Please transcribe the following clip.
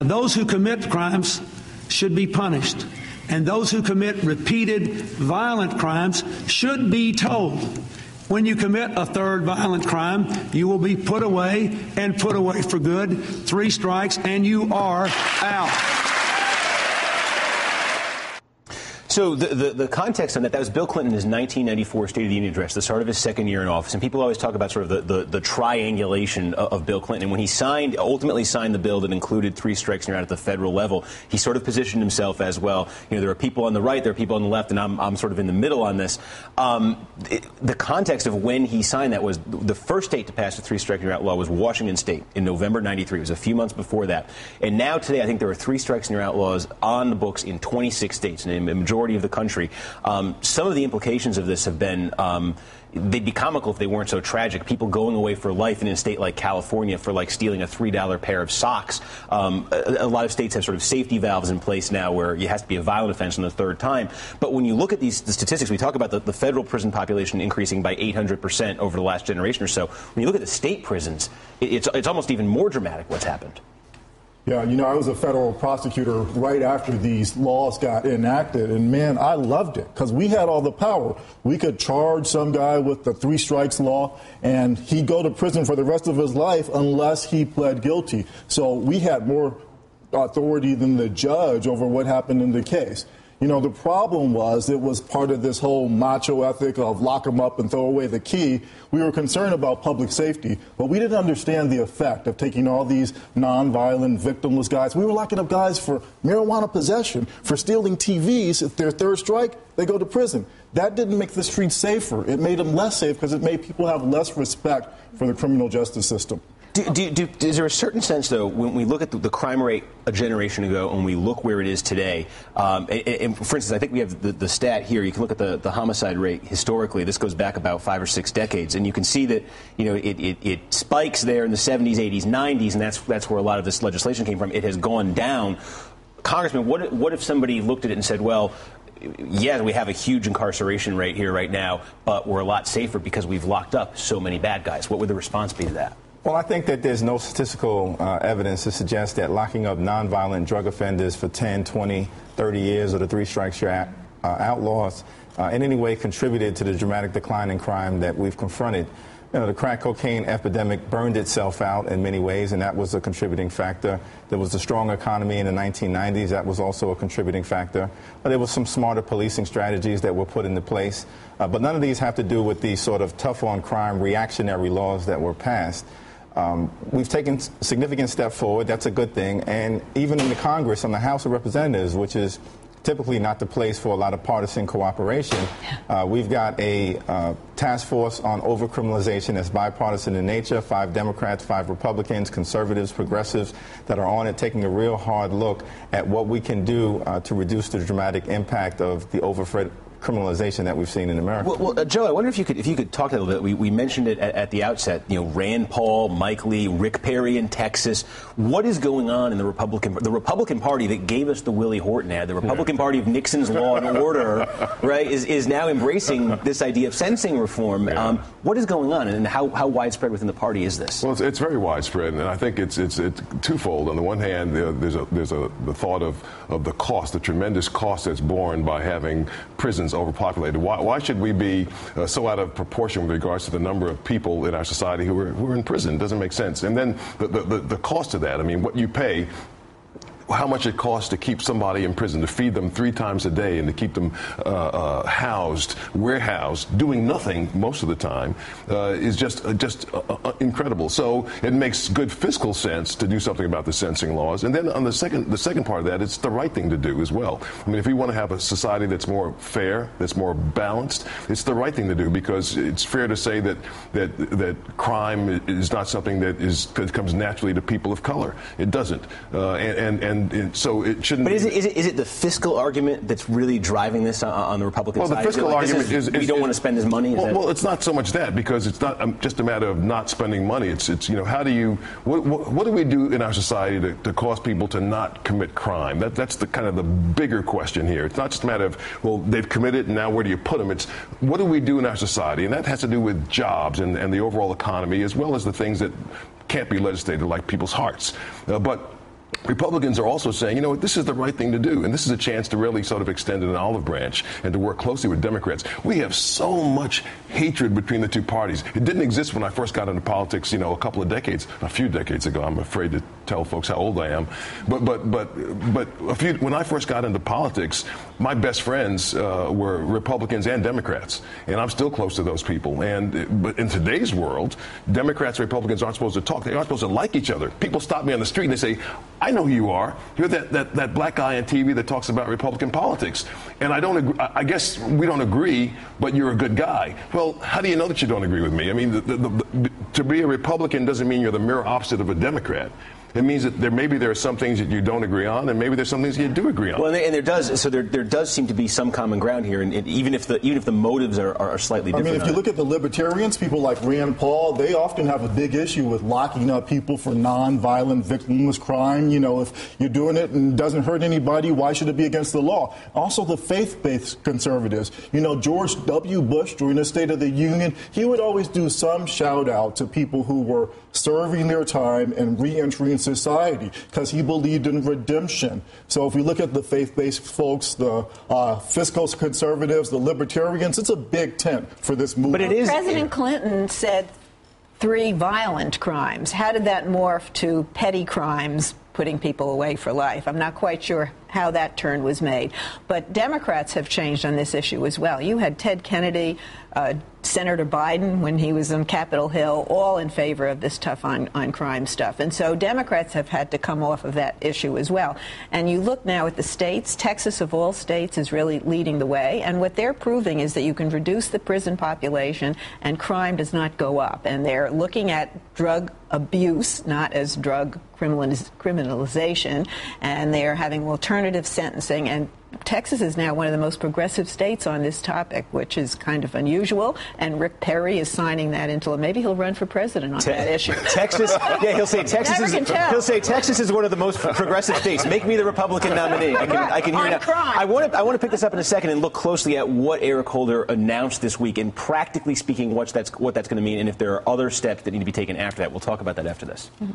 Those who commit crimes should be punished, and those who commit repeated violent crimes should be told, when you commit a third violent crime, you will be put away and put away for good. 3 strikes and you are out. So the context on that was Bill Clinton in his 1994 State of the Union address, the start of his second year in office. And people always talk about sort of the triangulation of Bill Clinton. And when he ultimately signed the bill that included 3 strikes and you're out at the federal level, he sort of positioned himself as, well, there are people on the right, there are people on the left, and I'm sort of in the middle on this. The context of when he signed that was the first state to pass the 3 strikes and you're out law was Washington State in November 93. It was a few months before that. And now today I think there are 3 strikes and you're out laws on the books in 26 states, and a majority of the country. Some of the implications of this have been, they'd be comical if they weren't so tragic. People going away for life in a state like California for stealing a $3 pair of socks. A lot of states have sort of safety valves in place now where it has to be a violent offense on the 3rd time. But when you look at the statistics, we talk about the federal prison population increasing by 800% over the last generation or so. When you look at the state prisons, it's almost even more dramatic what's happened. Yeah, I was a federal prosecutor right after these laws got enacted, and man, I loved it because we had all the power. We could charge some guy with the 3 strikes law, and he'd go to prison for the rest of his life unless he pled guilty. So we had more authority than the judge over what happened in the case. The problem was it was part of this whole macho ethic of lock them up and throw away the key. We were concerned about public safety, but we didn't understand the effect of taking all these nonviolent, victimless guys. We were locking up guys for marijuana possession, for stealing TVs. If their 3rd strike, they go to prison. That didn't make the streets safer. It made them less safe because it made people have less respect for the criminal justice system. Is there a certain sense, though, when we look at the crime rate a generation ago and we look where it is today, and for instance, I think we have the stat here. You can look at the homicide rate historically. This goes back about 5 or 6 decades, and you can see that it spikes there in the 70s, 80s, 90s, and that's where a lot of this legislation came from. It has gone down. Congressman, what if somebody looked at it and said, well, yeah, we have a huge incarceration rate here right now, but we're a lot safer because we've locked up so many bad guys? What would the response be to that? Well, I think that there's no statistical evidence to suggest that locking up nonviolent drug offenders for 10, 20, 30 years or the 3 strikes you're outlaws in any way contributed to the dramatic decline in crime that we've confronted. The crack cocaine epidemic burned itself out in many ways, and that was a contributing factor. There was a strong economy in the 1990s. That was also a contributing factor. There was some smarter policing strategies that were put into place. But none of these have to do with the sort of tough-on-crime reactionary laws that were passed. We've taken significant step forward. That's a good thing. And even in the Congress, in the House of Representatives, which is typically not the place for a lot of partisan cooperation, we've got a task force on overcriminalization that's bipartisan in nature, 5 Democrats, 5 Republicans, conservatives, progressives that are on it, taking a real hard look at what we can do to reduce the dramatic impact of the criminalization that we've seen in America. Well, Joe, I wonder if you could talk a little bit. We mentioned it at the outset. Rand Paul, Mike Lee, Rick Perry in Texas. What is going on in the Republican Party that gave us the Willie Horton ad? The Republican Party of Nixon's Law and Order, right, is now embracing this idea of sentencing reform. Yeah. What is going on, and how widespread within the party is this? Well, it's very widespread, and I think it's twofold. On the one hand, there's the thought of the cost, the tremendous cost that's borne by having prisons overpopulated. Why should we be so out of proportion with regards to the number of people in our society who are in prison? It doesn't make sense. And then the cost of that. I mean, what you pay, how much it costs to keep somebody in prison, to feed them 3 times a day and to keep them warehoused, doing nothing most of the time, is just incredible. So it makes good fiscal sense to do something about the sentencing laws. And then on the second part of that, it's the right thing to do as well. I mean, if we want to have a society that's more fair, that's more balanced, it's the right thing to do, because it's fair to say that crime is not something that comes naturally to people of color. It doesn't. And so it shouldn't. But is it the fiscal argument that's really driving this on the Republican side? Well, the fiscal argument is we don't want to spend this money. Well, it's not so much that, because it's not just a matter of not spending money. It's how do you what do we do in our society to cause people to not commit crime? That's the kind of the bigger question here. It's not just a matter of, well, they've committed and now where do you put them? It's what do we do in our society, and that has to do with jobs and the overall economy, as well as the things that can't be legislated, like people's hearts. But Republicans are also saying, you know what, this is the right thing to do, and this is a chance to really sort of extend an olive branch and to work closely with Democrats. We have so much hatred between the two parties. It didn't exist when I first got into politics, a couple of decades, a few decades ago. I'm afraid to tell folks how old I am. But when I first got into politics, my best friends were Republicans and Democrats, and I'm still close to those people. But in today's world, Democrats and Republicans aren't supposed to talk. They aren't supposed to like each other. People stop me on the street and they say, I know who you are. You're that black guy on TV that talks about Republican politics. And I don't agree. I guess we don't agree, but you're a good guy. Well, how do you know that you don't agree with me? I mean, to be a Republican doesn't mean you're the mirror opposite of a Democrat. It means that there are some things that you don't agree on, and maybe there's some things you do agree on. Well, and there does seem to be some common ground here, and even if the motives are slightly different. I mean, if you look at the libertarians, people like Rand Paul, they often have a big issue with locking up people for nonviolent victimless crime. If you're doing it and it doesn't hurt anybody, why should it be against the law? Also, the faith-based conservatives. George W. Bush, during the State of the Union, he would always do some shout-out to people who were serving their time and re-entering society because he believed in redemption. So if we look at the faith-based folks, the fiscal conservatives, the libertarians, it's a big tent for this movement. But President Clinton said 3 violent crimes. How did that morph to petty crimes, putting people away for life? I'm not quite sure how that turn was made. But Democrats have changed on this issue as well. You had Ted Kennedy, Senator Biden, when he was on Capitol Hill, all in favor of this tough on crime stuff. And so Democrats have had to come off of that issue as well. And you look now at the states. Texas, of all states, is really leading the way. And what they're proving is that you can reduce the prison population and crime does not go up. And they're looking at drug abuse, not as drug criminalization. And they're having alternative sentencing. And Texas is now one of the most progressive states on this topic, which is kind of unusual. And Rick Perry is signing that into law. Maybe he'll run for president on that issue. Texas, he'll say Texas is one of the most progressive states. Make me the Republican nominee. I can hear now. I want to pick this up in a second and look closely at what Eric Holder announced this week, and practically speaking, what that's going to mean, and if there are other steps that need to be taken after that. We'll talk about that after this. Mm-hmm.